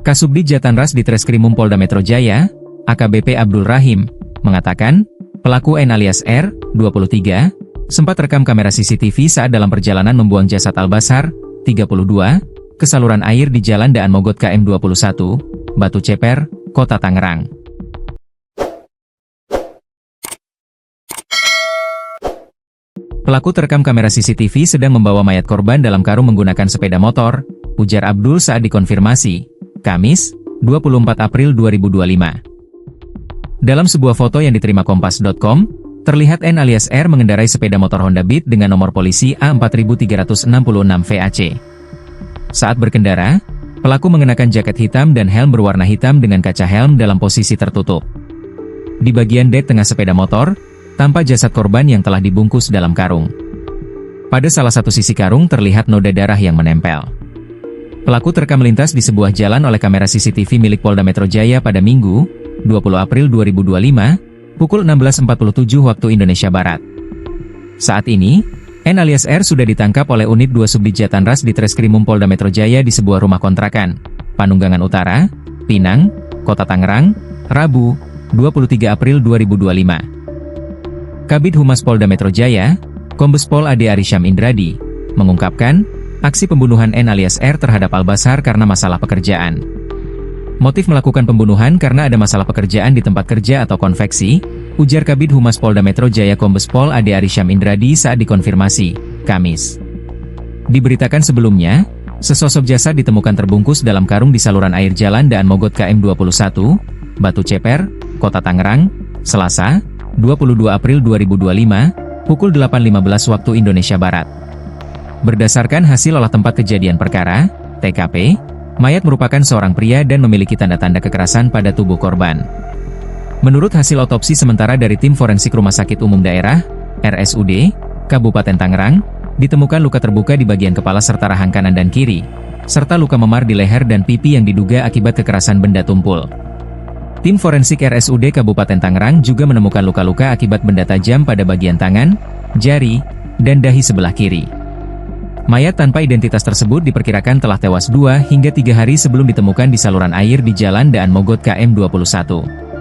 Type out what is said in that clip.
Kasubdit Jatanras Ditreskrimum Polda Metro Jaya, AKBP Abdul Rahim, mengatakan, pelaku N alias R, 23, sempat rekam kamera CCTV saat dalam perjalanan membuang jasad Albasar, 32, ke saluran air di Jalan Daan Mogot KM 21, Batu Ceper, Kota Tangerang. Pelaku terekam kamera CCTV sedang membawa mayat korban dalam karung menggunakan sepeda motor, ujar Abdul saat dikonfirmasi, Kamis, 24 April 2025. Dalam sebuah foto yang diterima Kompas.com, terlihat N alias R mengendarai sepeda motor Honda Beat dengan nomor polisi A4366 VAC. Saat berkendara, pelaku mengenakan jaket hitam dan helm berwarna hitam dengan kaca helm dalam posisi tertutup. Di bagian dek tengah sepeda motor, tampak jasad korban yang telah dibungkus dalam karung. Pada salah satu sisi karung terlihat noda darah yang menempel. Pelaku terekam melintas di sebuah jalan oleh kamera CCTV milik Polda Metro Jaya pada Minggu, 20 April 2025, pukul 16.47 waktu Indonesia Barat. Saat ini, N alias R sudah ditangkap oleh Unit 2 Subdit Jatanras Ditreskrimum Polda Metro Jaya di sebuah rumah kontrakan, Panunggangan Utara, Pinang, Kota Tangerang, Rabu, 23 April 2025. Kabid Humas Polda Metro Jaya, Kombes Pol Ade Arysyam Indradi, mengungkapkan, aksi pembunuhan N alias R terhadap Albasar karena masalah pekerjaan. Motif melakukan pembunuhan karena ada masalah pekerjaan di tempat kerja atau konveksi, ujar Kabid Humas Polda Metro Jaya Kombes Pol Ade Arysyam Indradi saat dikonfirmasi, Kamis. Diberitakan sebelumnya, sesosok jasad ditemukan terbungkus dalam karung di saluran air Jalan Daan Mogot KM 21, Batu Ceper, Kota Tangerang, Selasa, 22 April 2025, pukul 8.15 waktu Indonesia Barat. Berdasarkan hasil olah tempat kejadian perkara, TKP, mayat merupakan seorang pria dan memiliki tanda-tanda kekerasan pada tubuh korban. Menurut hasil otopsi sementara dari tim forensik Rumah Sakit Umum Daerah, RSUD, Kabupaten Tangerang, ditemukan luka terbuka di bagian kepala serta rahang kanan dan kiri, serta luka memar di leher dan pipi yang diduga akibat kekerasan benda tumpul. Tim forensik RSUD Kabupaten Tangerang juga menemukan luka-luka akibat benda tajam pada bagian tangan, jari, dan dahi sebelah kiri. Mayat tanpa identitas tersebut diperkirakan telah tewas 2 hingga 3 hari sebelum ditemukan di saluran air di Jalan Daan Mogot KM 21.